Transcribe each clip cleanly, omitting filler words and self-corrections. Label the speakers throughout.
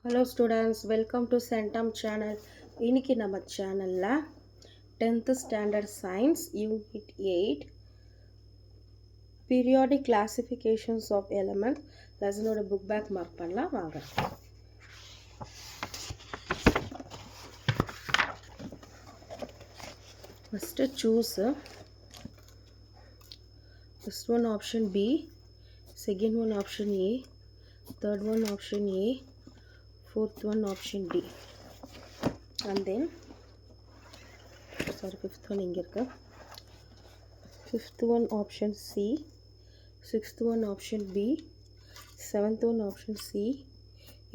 Speaker 1: Hello students, welcome to Centum channel. இன்னைக்கு நம்ம சேனல்ல 10th standard science unit 8 periodic classifications of elements lesson ஓட book back mark பண்ணலாம் வாங்க. First choose first one option B, second one option A, third one option A, fourth one option D, and then fifth one இங்க இருக்கு. Fifth one option C, sixth one option B, seventh one option C,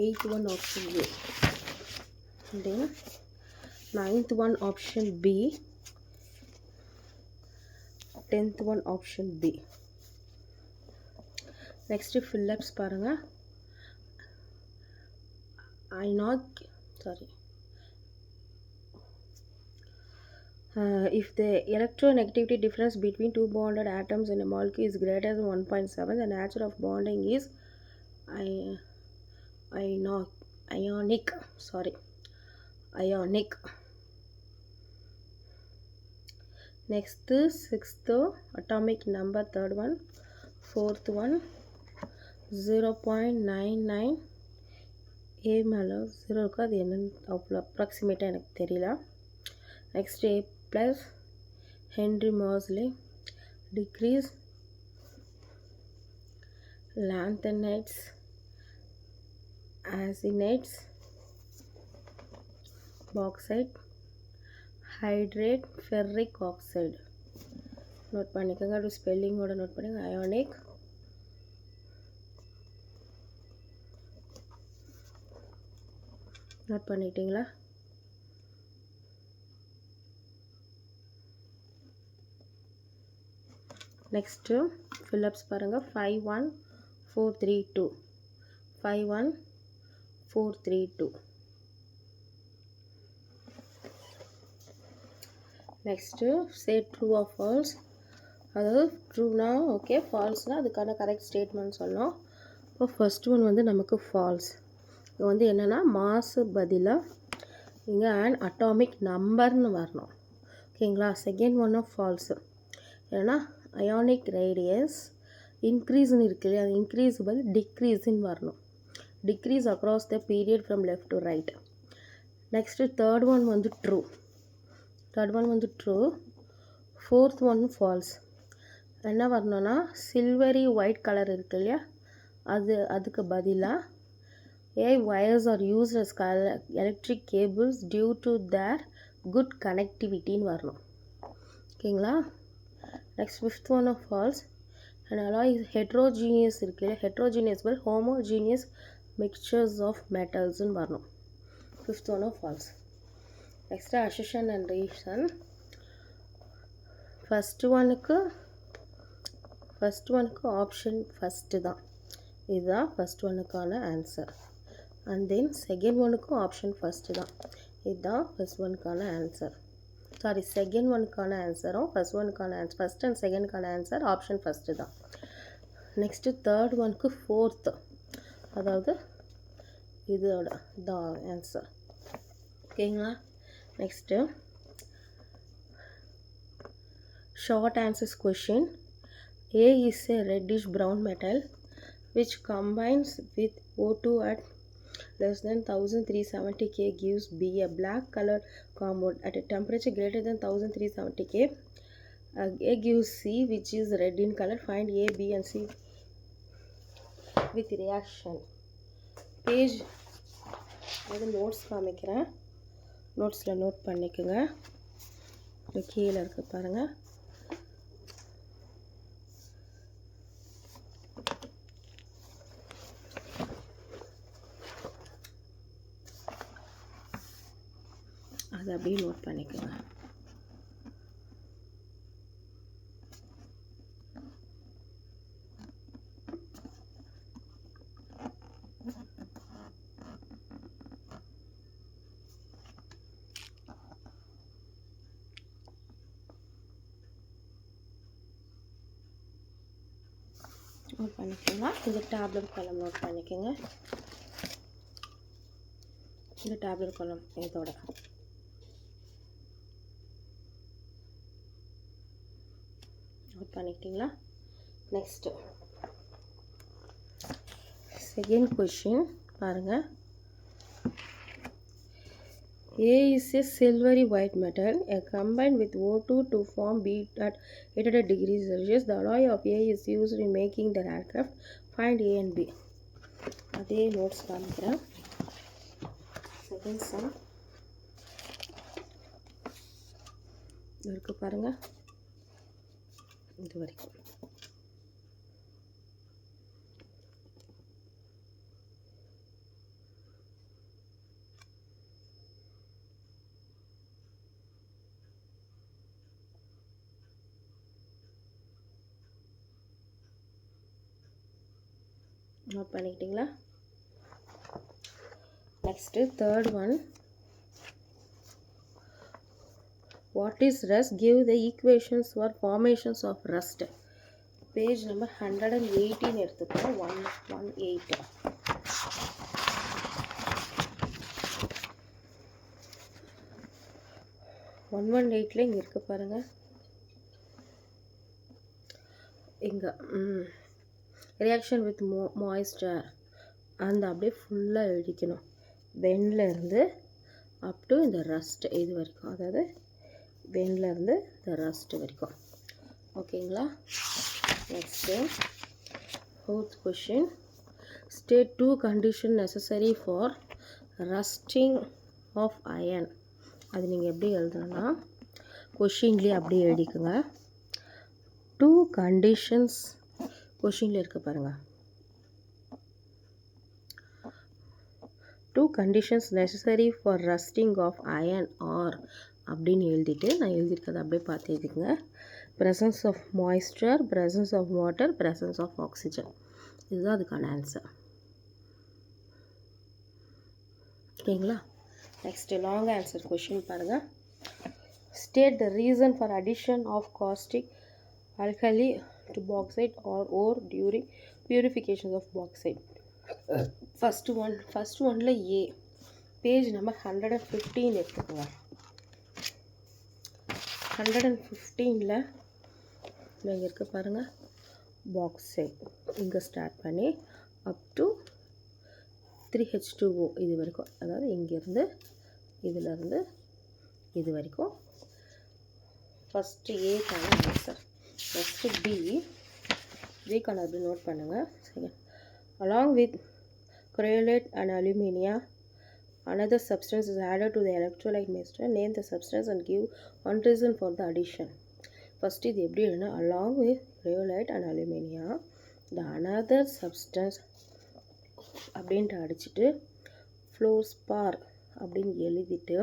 Speaker 1: eighth one option A, and then ninth one option B, 10th one option B. Next fill-ups பாருங்க. If the electronegativity difference between two bonded atoms in a molecule is greater than 1.7, the nature of bonding is ionic. Next, sixth atomic number, third one, fourth one, 0.99 A மேலே 0 இருக்கு, அது என்னன்னு அவ்வளோ அப்ராக்சிமேட்டாக எனக்கு தெரியல. Next A plus Henry Moseley, decrease lanthanides, actinides, bauxite, hydrate, ferric oxide. Note பண்ணிக்கோங்க, அப்படி ஸ்பெல்லிங்கோட நோட் பண்ணுங்க. அயோனிக், நோட் பண்ணிட்டீங்களா? நெக்ஸ்ட்டு ஃபில்லப்ஸ் பாருங்கள். 51432, 51432. Next say true or false. அதாவது ட்ரூனா ஓகே, ஃபால்ஸ்னால் அதுக்கான கரெக்ட் ஸ்டேட்மெண்ட் சொல்லணும். இப்போ ஃபர்ஸ்ட் ஒன் வந்து நமக்கு ஃபால்ஸ். இது வந்து என்னென்னா மாசு பதிலாக இங்கே அண்ட் அட்டாமிக் நம்பர்னு வரணும். ஓகேங்களா? செகண்ட் ஒன் ஆஃப் ஃபால்ஸு ஏன்னா அயானிக் ரேடியஸ் இன்க்ரீஸ்ன்னு இருக்குது, அது இன்க்ரீஸ் பதில் டிக்ரீஸ்ன்னு வரணும். Decrease across the period from left to right. Next third one வந்து ட்ரூ. Fourth one false. என்ன வரணும்னா சில்வரி ஒயிட் கலர் இருக்கு இல்லையா, அதுக்கு பதிலாக wires are used as electric cables due to their good connectivity ன்னு வரணும். ஓகேங்களா? Next fifth one of false. And alloy heterogeneous இருக்குது, ஹெட்ரோஜீனியஸ் பல் ஹோமோஜீனியஸ் மிக்சர்ஸ் ஆஃப் மெட்டல்ஸ்ன்னு வரணும். Fifth one of false. Next assertion and reason. First ஒனுக்கு option first தான், இதுதான் ஃபஸ்ட் ஒனுக்கான ஆன்சர். அண்ட் தென் செகண்ட் ஒனுக்கும் ஆப்ஷன் ஃபஸ்ட்டு தான், இதுதான் ஃபஸ்ட் ஒனுக்கான ஆன்சர். செகண்ட் ஒனுக்கான ஆன்சரும் ஃபஸ்ட் அண்ட் செகண்டுக்கான ஆன்சர் ஆப்ஷன் ஃபஸ்ட்டு தான். நெக்ஸ்ட்டு தேர்ட் ஒனுக்கு ஃபோர்த்து, அதாவது இதோட தான் ஆன்சர். ஓகேங்களா? Next short answers question. A is a reddish brown metal which combines with O2 at less than 1370 K gives B a black colored compound at a temperature greater than 1370 K. A gives C which is red in color. Find A, B and C with reaction. Page அது notes காமிக்கிறேன், நோட்ஸில் note பண்ணிக்கோங்க. கீழே இருக்கு பாருங்கள். அதை அப்படியே note பண்ணிக்கோங்க. Note பண்ணிக்கோங்க. இந்த டேப்லெட் காலம் நோட் பண்ணிக்கோங்க. இந்த டேப்லெட் காலம் இதோட நோட் பண்ணிக்கிட்டீங்களா? நெக்ஸ்ட்டு செகண்ட் கொஷின் பாருங்கள். A is a silvery white metal combined with O2 to form B at 800 degrees Celsius. The alloy of A is used in making the aircraft. Find A and B. அதே notes காமிக்கிறேன். Second sum இருக்கு பாருங்க, இது வரைக்கும். Note பண்ணிக்கிட்டீங்களா? Next third one. What is rust? Give the equations for formations of rust. Page number 118 எடுத்துக்கலாம். 118 118 இங்கே இருக்குது பாருங்கள். இங்கே ரியாக்ஷன் வித் மாய்ஸ்சர் அந்த அப்படியே ஃபுல்லாக எழுதிக்கணும். வென்லேருந்து அப் டு இந்த ரஸ்ட் இது வரைக்கும், அதாவது வென்லேருந்து இந்த ரஸ்ட் வரைக்கும். ஓகேங்களா? Next fourth question. State 2 condition necessary for rusting of iron. அது நீங்கள் எப்படி எழுதணும்னா கொஷின்லேயே அப்படியே எழுதிக்குங்க. 2 கண்டிஷன்ஸ் கொஷினில் இருக்க பாருங்கள். 2 conditions necessary for rusting of iron ore அப்படின்னு எழுதிட்டு நான் எழுதியிருக்கதை அப்படியே பார்த்து எழுதிக்கங்க. presence of moisture, presence of water, presence of oxygen. இதுதான் அதுக்கான ஆன்சர். ஓகேங்களா? நெக்ஸ்ட் லாங் ஆன்சர் கொஷின் பாருங்கள். State the reason for addition of caustic alkali to bauxite or ore during purification of bauxite. First ஒன்ல A, page number 115 எடுத்துக்கோங்க. 115ல் இங்கே இருக்க பாருங்கள், bauxite இங்கே ஸ்டார்ட் பண்ணி அப் டு 3H2O இது வரைக்கும், அதாவது இங்கேருந்து இதிலேருந்து இது வரைக்கும். ஃபஸ்ட்டு ஏக்கான ஆன்சர். நெக்ஸ்ட்டு பிக்கான அப்படி நோட் பண்ணுங்கள். Second, along with cryolate and alumina, another substance is added to the electrolyte mixture. Name the substance and give one reason for the addition. First இது எப்படி எழுதுனா, along with cryolate and alumina the another substance அப்படின்ட்டு அடிச்சுட்டு fluorspar அப்படின்னு எழுதிட்டு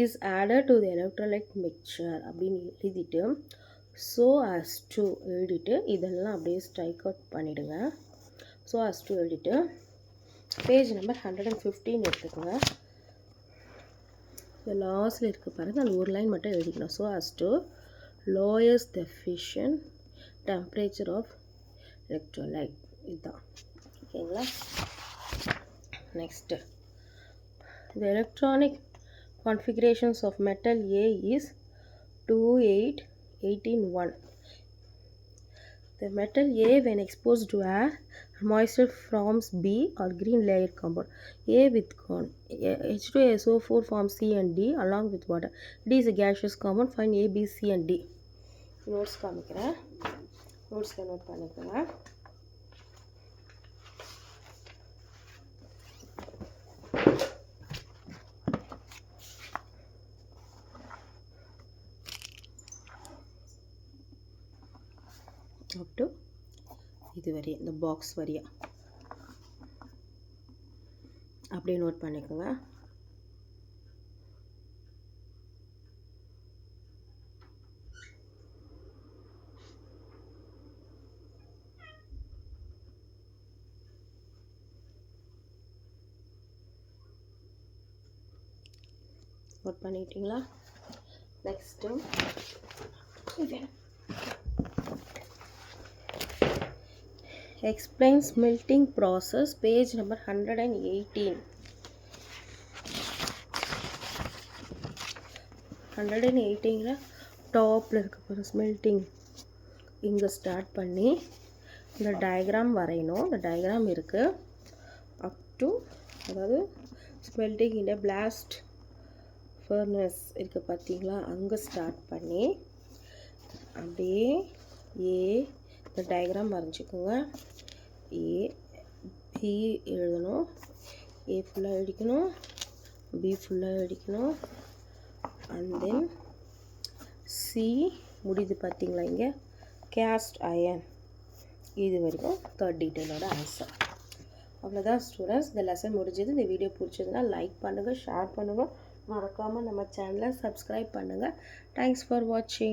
Speaker 1: is added to the electrolyte mixture அப்படின்னு எழுதிட்டு so as to எழுதிட்டு இதெல்லாம் அப்படியே ஸ்ட்ரைக் அவுட் பண்ணிவிடுங்க. so as to எழுதிட்டு பேஜ் நம்பர் 115 எடுத்துக்கோங்க. இந்த லாஸ்ட்டில் இருக்குது பாருங்கள், அந்த ஒரு லைன் மட்டும் எழுதிக்கணும். so as to lowers the fission temperature of electrolyte. இதுதான். ஓகேங்களா? Next, the electronic configurations of metal A is 2,8,18,1. The metal A when exposed to air moisture forms B or green layer compound. A with H2SO4 forms C and D along with water. D is a gaseous compound. Find A, B, C and D. Notes காமிக்கிறேன். நோட்ஸில் note பண்ணிக்கோங்க. Up to இது வரைய இந்த box வரைய அப்படியே note பண்ணிக்கோங்க. Note பண்ணிட்டீங்களா? Next explains melting process, page number 118. 118ல டாப்பில் இருக்க போகிற ஸ்மெல்ட்டிங் இங்கே ஸ்டார்ட் பண்ணி இந்த டயக்ராம் வரையணும். இந்த டயக்ராம் இருக்குது அப் டு, அதாவது ஸ்மெல்ட்டிங் இன் பிளாஸ்ட் ஃபர்னஸ் இருக்குது பார்த்தீங்களா, அங்கே ஸ்டார்ட் பண்ணி அப்படியே இந்த டயக்ராம் வரைஞ்சிக்கோங்க. பி எழுதணும், ஏ ஃபுல்லாக எழுதிக்கணும், பி ஃபுல்லாக எழுதிக்கணும், அண்ட் தென் சி முடியுது பார்த்தீங்களா இங்கே கேஸ்ட் அயன். இது வரைக்கும் தேர்ட் டீட்டெயிலோட ஆன்சர். அவ்வளோதான் ஸ்டூடெண்ட்ஸ், இந்த லெசன் முடிஞ்சது. இந்த வீடியோ பிடிச்சதுன்னா லைக் பண்ணுங்கள், ஷேர் பண்ணுங்கள், மறக்காமல் நம்ம சேனலை சப்ஸ்கிரைப் பண்ணுங்கள். தேங்க்ஸ் ஃபார் வாட்சிங்.